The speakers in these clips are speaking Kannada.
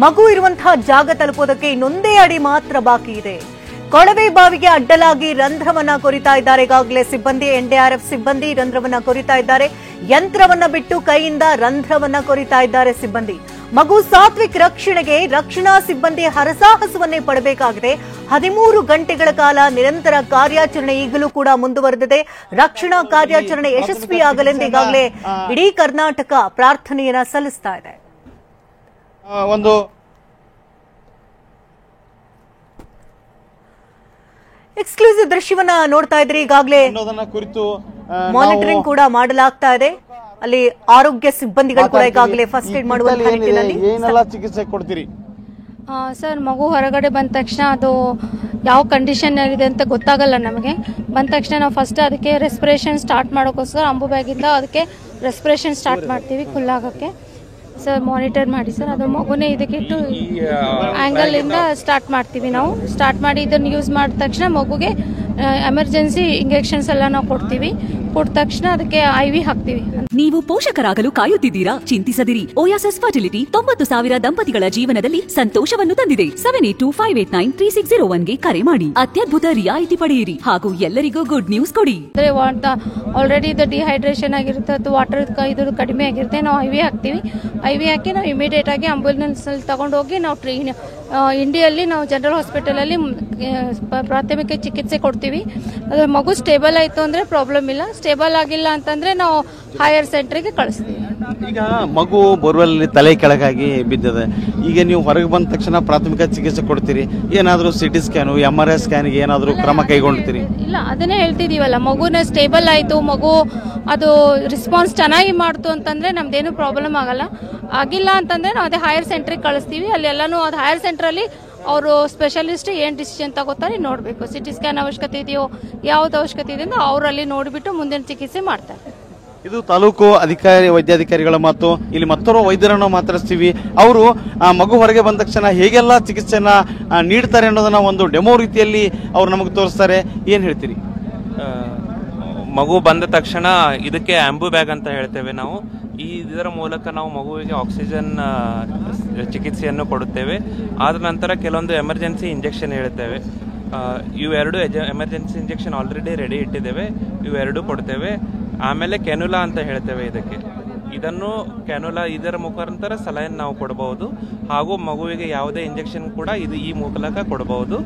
ಮಗು ಇರುವಂತಹ ಜಾಗ ತಲುಪೋದಕ್ಕೆ ಇನ್ನೊಂದೇ ಅಡಿ ಮಾತ್ರ ಬಾಕಿ ಇದೆ. ಕೊಳವೆ ಬಾವಿಗೆ ಅಡ್ಡಲಾಗಿ ರಂಧ್ರವನ್ನ ಕೊರಿತಾ ಇದ್ದಾರೆ ಈಗಾಗಲೇ ಸಿಬ್ಬಂದಿ. ಎನ್ಡಿಆರ್ಎಫ್ ಸಿಬ್ಬಂದಿ ರಂಧ್ರವನ್ನ ಕೊರಿತಾ ಇದ್ದಾರೆ. ಯಂತ್ರವನ್ನ ಬಿಟ್ಟು ಕೈಯಿಂದ ರಂಧ್ರವನ್ನ ಕೊರಿತಾ ಇದ್ದಾರೆ ಸಿಬ್ಬಂದಿ. ಮಗು ಸಾತ್ವಿಕ್ ರಕ್ಷಣೆಗೆ ರಕ್ಷಣಾ ಸಿಬ್ಬಂದಿ ಹರಸಾಹಸವನ್ನೇ ಪಡಬೇಕಾಗಿದೆ. 13 ಗಂಟೆಗಳ ಕಾಲ ನಿರಂತರ ಕಾರ್ಯಾಚರಣೆ ಈಗಲೂ ಕೂಡ ಮುಂದುವರೆದಿದೆ. ರಕ್ಷಣಾ ಕಾರ್ಯಾಚರಣೆ ಯಶಸ್ವಿಯಾಗಲೆಂದು ಈಗಾಗಲೇ ಇಡೀ ಕರ್ನಾಟಕ ಪ್ರಾರ್ಥನೆಯನ್ನ ಸಲ್ಲಿಸ್ತಾ ಇದೆ. ಎಕ್ಸ್ಕ್ಲೂಸಿವ್ ದೃಶ್ಯವನ್ನ ನೋಡ್ತಾ ಇದ್ರಿ. ಈಗಾಗಲೇ ಮಾನಿಟರಿಂಗ್ ಕೂಡ ಮಾಡಲಾಗ್ತಾ ಇದೆ. ಅಲ್ಲಿ ಆರೋಗ್ಯ ಸಿಬ್ಬಂದಿಗಳು ಕೂಡ ಈಗಾಗಲೇ ಫಸ್ಟ್ ಏಡ್ ಮಾಡುವಂತಹ ನಿಟ್ಟಿನಲ್ಲಿ ಚಿಕಿತ್ಸೆ ಕೊಡ್ತೀರಿ. ಸರ್, ಮಗು ಹೊರಗಡೆ ಬಂದ ತಕ್ಷಣ ಅದು ಯಾವ ಕಂಡೀಷನ್ ಇದೆ ಅಂತ ಗೊತ್ತಾಗಲ್ಲ ನಮಗೆ. ಬಂದ ತಕ್ಷಣ ನಾವು ಫಸ್ಟ್ ಅದಕ್ಕೆ ರೆಸ್ಪಿರೇಷನ್ ಸ್ಟಾರ್ಟ್ ಮಾಡೋಕ್ಕೋಸ್ಕರ ಅಂಬು ಬ್ಯಾಗಿಂದ ಅದಕ್ಕೆ ರೆಸ್ಪಿರೇಷನ್ ಸ್ಟಾರ್ಟ್ ಮಾಡ್ತೀವಿ ಕುಲ್ಲಾಗಕ್ಕೆ. ಸರ್, ಮಾನಿಟರ್ ಮಾಡಿ ಸರ್. ಅದು ಮಗುನೇ ಇದಕ್ಕಿಟ್ಟು ಆ್ಯಂಗಲ್ ಇಂದ ಸ್ಟಾರ್ಟ್ ಮಾಡ್ತೀವಿ ನಾವು. ಸ್ಟಾರ್ಟ್ ಮಾಡಿ ಇದನ್ನು ಯೂಸ್ ಮಾಡಿದ ತಕ್ಷಣ ಮಗುಗೆ ಎಮರ್ಜೆನ್ಸಿ ಇಂಜೆಕ್ಷನ್ಸ್ ಎಲ್ಲ ನಾವು ಕೊಡ್ತೀವಿ. ಕೊಟ್ಟ ತಕ್ಷಣ ಅದಕ್ಕೆ IV ಹಾಕ್ತೀವಿ. ನೀವು ಪೋಷಕರಾಗಲು ಕಾಯುತ್ತಿದ್ದೀರಾ? ಚಿಂತಿಸದಿರಿ. ಓಯಾಸಿಸ್ ಫರ್ಟಿಲಿಟಿ 90,000 ದಂಪತಿಗಳ ಜೀವನದಲ್ಲಿ ಸಂತೋಷವನ್ನು ತಂದಿದೆ. 7825893601ಗೆ ಕರೆ ಮಾಡಿ. ಅತ್ಯದ್ಭುತ ರಿಯಾಯಿತಿ ಪಡೆಯಿರಿ ಹಾಗೂ ಎಲ್ಲರಿಗೂ ಗುಡ್ ನ್ಯೂಸ್ ಕೊಡಿ. ಆಲ್ರೆಡಿ ಇದು ಡಿಹೈಡ್ರೇಷನ್ ಆಗಿರುತ್ತೆ, ವಾಟರ್ ಇದು ಕಡಿಮೆ ಆಗಿರುತ್ತೆ. ನಾವು IV ಹಾಕ್ತೀವಿ. IV ಹಾಕಿ ನಾವು ಇಮಿಡಿಯೇಟ್ ಆಗಿ ಆಂಬುಲೆನ್ಸ್ ಅಲ್ಲಿ ತಗೊಂಡು ಹೋಗಿ ನಾವು ಇಂಡಿಯಲ್ಲಿ ನಾವು ಜನರಲ್ ಹಾಸ್ಪಿಟಲ್ ಅಲ್ಲಿ ಪ್ರಾಥಮಿಕ ಚಿಕಿತ್ಸೆ ಕೊಡ್ತೀವಿ. ಅದು ಮಗು ಸ್ಟೇಬಲ್ ಆಯ್ತು ಅಂದ್ರೆ ಪ್ರಾಬ್ಲಮ್ ಇಲ್ಲ. ಸ್ಟೇಬಲ್ ಆಗಿಲ್ಲ ಅಂತಂದ್ರೆ ನಾವು ಹೈಯರ್ ಸೆಂಟರ್ಗೆ ಕಳಿಸ್ತೀವಿ. ಈಗ ಮಗು ಬೋರ್ವೆಲ್ ತಲೆ ಕೆಳಗಾಗಿ ಬಿದ್ದಿದೆ. ಈಗ ನೀವು ಹೊರಗೆ ಬಂದ ತಕ್ಷಣ ಪ್ರಾಥಮಿಕ ಚಿಕಿತ್ಸೆ ಕೊಡ್ತೀರಿ. ಏನಾದರೂ CT ಸ್ಕ್ಯಾನು MRI ಸ್ಕ್ಯಾನ್ಗೆ ಏನಾದರೂ ಕ್ರಮ ಕೈಗೊಳ್ತೀರಿ? ಇಲ್ಲ, ಅದನ್ನೇ ಹೇಳ್ತಿದೀವಲ್ಲ, ಮಗುನ ಸ್ಟೇಬಲ್ ಆಯ್ತು, ಮಗು ಅದು ರೆಸ್ಪಾನ್ಸ್ ಚೆನ್ನಾಗಿ ಮಾಡ್ತು ಅಂತಂದ್ರೆ ನಮ್ದೇನು ಪ್ರಾಬ್ಲಮ್ ಆಗಲ್ಲ. ಆಗಿಲ್ಲ ಅಂತಂದ್ರೆ ನಾವು ಅದೇ ಹೈಯರ್ ಸೆಂಟ್ರಿಗೆ ಕಳಿಸ್ತೀವಿ. ಅಲ್ಲಿ ಎಲ್ಲಾನು ಅದು ಹೈಯರ್ ಸೆಂಟರ್ ಅಲ್ಲಿ ಅವರು ಸ್ಪೆಷಲಿಸ್ಟ್ ಏನ್ ಡಿಸಿಷನ್ ತಗೋತಾರೆ ನೋಡ್ಬೇಕು. CT ಸ್ಕ್ಯಾನ್ ಅವಶ್ಯಕತೆ ಇದೆಯೋ, ಯಾವ್ದು ಅವಶ್ಯಕತೆ ಇದೆ ಅಂತ ಅವರಲ್ಲಿ ನೋಡಿಬಿಟ್ಟು ಮುಂದಿನ ಚಿಕಿತ್ಸೆ ಮಾಡ್ತಾರೆ. ಇದು ತಾಲೂಕು ವೈದ್ಯಾಧಿಕಾರಿಗಳ ಮಾತು. ಇಲ್ಲಿ ಮತ್ತೋರ್ವ ವೈದ್ಯರನ್ನು ಮಾತಾಡಿಸ್ತೀವಿ. ಅವರು ಮಗು ಹೊರಗೆ ಬಂದ ತಕ್ಷಣ ಹೇಗೆಲ್ಲ ಚಿಕಿತ್ಸೆನ ನೀಡ್ತಾರೆ ಅನ್ನೋದನ್ನ ಒಂದು ಡೆಮೋ ರೀತಿಯಲ್ಲಿ ಅವ್ರು ನಮಗೆ ತೋರಿಸ್ತಾರೆ. ಏನ್ ಹೇಳ್ತೀರಿ? ಮಗು ಬಂದ ತಕ್ಷಣ ಇದಕ್ಕೆ ಆಂಬು ಬ್ಯಾಗ್ ಅಂತ ಹೇಳ್ತೇವೆ ನಾವು. ಇದರ ಮೂಲಕ ನಾವು ಮಗುವಿಗೆ ಆಕ್ಸಿಜನ್ ಚಿಕಿತ್ಸೆಯನ್ನು ಕೊಡುತ್ತೇವೆ. ಆದ ನಂತರ ಕೆಲವೊಂದು ಎಮರ್ಜೆನ್ಸಿ ಇಂಜೆಕ್ಷನ್ ಹೇಳುತ್ತೇವೆ. ಇವೆರಡು ಎಮರ್ಜೆನ್ಸಿ ಇಂಜೆಕ್ಷನ್ ಆಲ್ರೆಡಿ ರೆಡಿ ಇಟ್ಟಿದ್ದೇವೆ. ಇವೆರಡು ಕೊಡ್ತೇವೆ. ಆಮೇಲೆ ಕ್ಯಾನುಲಾ ಅಂತ ಹೇಳ್ತೇವೆ ಇದಕ್ಕೆ. ಇದನ್ನು ಕ್ಯಾನುಲಾ ಇದರ ಮುಖಾಂತರ ಸಲೈನ್ ನಾವು ಕೊಡಬಹುದು. ಹಾಗೂ ಮಗುವಿಗೆ ಯಾವುದೇ ಇಂಜೆಕ್ಷನ್ ಕೂಡ ಈ ಮೂಲಕ ಕೊಡಬಹುದು.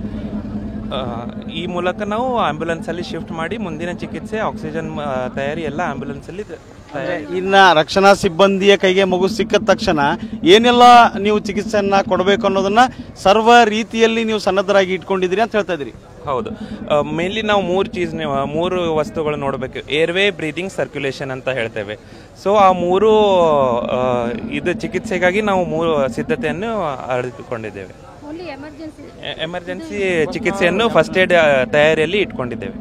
ಈ ಮೂಲಕ ನಾವು ಆಂಬ್ಯುಲೆನ್ಸ್ ಅಲ್ಲಿ ಶಿಫ್ಟ್ ಮಾಡಿ ಮುಂದಿನ ಚಿಕಿತ್ಸೆ ಆಕ್ಸಿಜನ್ ತಯಾರಿ ಎಲ್ಲ ಆಂಬ್ಯುಲೆನ್ಸ್ ಅಲ್ಲಿ. ಇನ್ನ ರಕ್ಷಣಾ ಸಿಬ್ಬಂದಿಯ ಕೈಗೆ ಮಗು ಸಿಕ್ಕ ತಕ್ಷಣ ಏನೆಲ್ಲ ನೀವು ಚಿಕಿತ್ಸೆಯನ್ನ ಕೊಡಬೇಕು ಅನ್ನೋದನ್ನ ಸರ್ವ ರೀತಿಯಲ್ಲಿ ನೀವು ಸನ್ನದ್ಧರಾಗಿ ಇಟ್ಕೊಂಡಿದ್ದೀರಿ ಅಂತ ಹೇಳ್ತಾ ಇದ್ರಿ. ಹೌದು, ಮೇನ್ಲಿ ನಾವು ಮೂರು ವಸ್ತುಗಳು ನೋಡಬೇಕು. ಏರ್ವೇ, ಬ್ರೀದಿಂಗ್, ಸರ್ಕ್ಯುಲೇಷನ್ ಅಂತ ಹೇಳ್ತೇವೆ. ಸೊ ಆ ಮೂರು ಇದು ಚಿಕಿತ್ಸೆಗಾಗಿ ನಾವು ಮೂರು ಸಿದ್ಧತೆಯನ್ನು ಅರಿತುಕೊಂಡಿದ್ದೇವೆ. ಎಮರ್ಜೆನ್ಸಿ ಚಿಕಿತ್ಸೆಯನ್ನು ಫಸ್ಟ್ ಏಡ್ ತಯಾರಿಯಲ್ಲಿ ಇಟ್ಕೊಂಡಿದ್ದೇವೆ.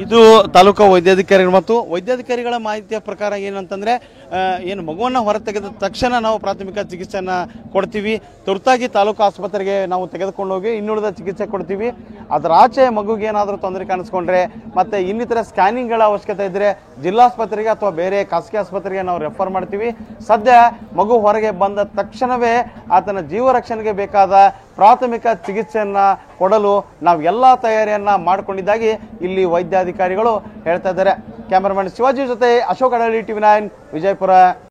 ಇದು ತಾಲೂಕು ವೈದ್ಯಾಧಿಕಾರಿಗಳು ಮತ್ತು ವೈದ್ಯಾಧಿಕಾರಿಗಳ ಮಾಹಿತಿಯ ಪ್ರಕಾರ ಏನಂತಂದ್ರೆ, ಏನು ಮಗುವನ್ನ ಹೊರ ತೆಗೆದ ತಕ್ಷಣ ನಾವು ಪ್ರಾಥಮಿಕ ಚಿಕಿತ್ಸೆಯನ್ನ ಕೊಡ್ತೀವಿ. ತುರ್ತಾಗಿ ತಾಲೂಕು ಆಸ್ಪತ್ರೆಗೆ ನಾವು ತೆಗೆದುಕೊಂಡು ಹೋಗಿ ಇನ್ನುಳಿದ ಚಿಕಿತ್ಸೆ ಕೊಡ್ತೀವಿ. ಅದರ ಆಚೆ ಮಗುಗೆ ಏನಾದರೂ ತೊಂದರೆ ಕಾಣಿಸ್ಕೊಂಡ್ರೆ ಮತ್ತೆ ಇನ್ನಿತರ ಸ್ಕ್ಯಾನಿಂಗ್ಗಳ ಅವಶ್ಯಕತೆ ಇದ್ರೆ ಜಿಲ್ಲಾಸ್ಪತ್ರೆಗೆ ಅಥವಾ ಬೇರೆ ಖಾಸಗಿ ಆಸ್ಪತ್ರೆಗೆ ನಾವು ರೆಫರ್ ಮಾಡ್ತೀವಿ. ಸದ್ಯ ಮಗು ಹೊರಗೆ ಬಂದ ತಕ್ಷಣವೇ ಆತನ ಜೀವ ರಕ್ಷಣೆಗೆ ಬೇಕಾದ ಪ್ರಾಥಮಿಕ ಚಿಕಿತ್ಸೆಯನ್ನ ಕೊಡಲು ನಾವು ಎಲ್ಲಾ ತಯಾರಿಯನ್ನ ಮಾಡಿಕೊಂಡಿದ್ದಾಗಿ ಇಲ್ಲಿ ವೈದ್ಯಾಧಿಕಾರಿಗಳು ಹೇಳ್ತಾ ಇದ್ದಾರೆ. ಕ್ಯಾಮರಾಮನ್ ಶಿವಾಜಿ ಜೊತೆ ಅಶೋಕ್ ಅಡಳಿ, TV9 ವಿಜಯಪುರ.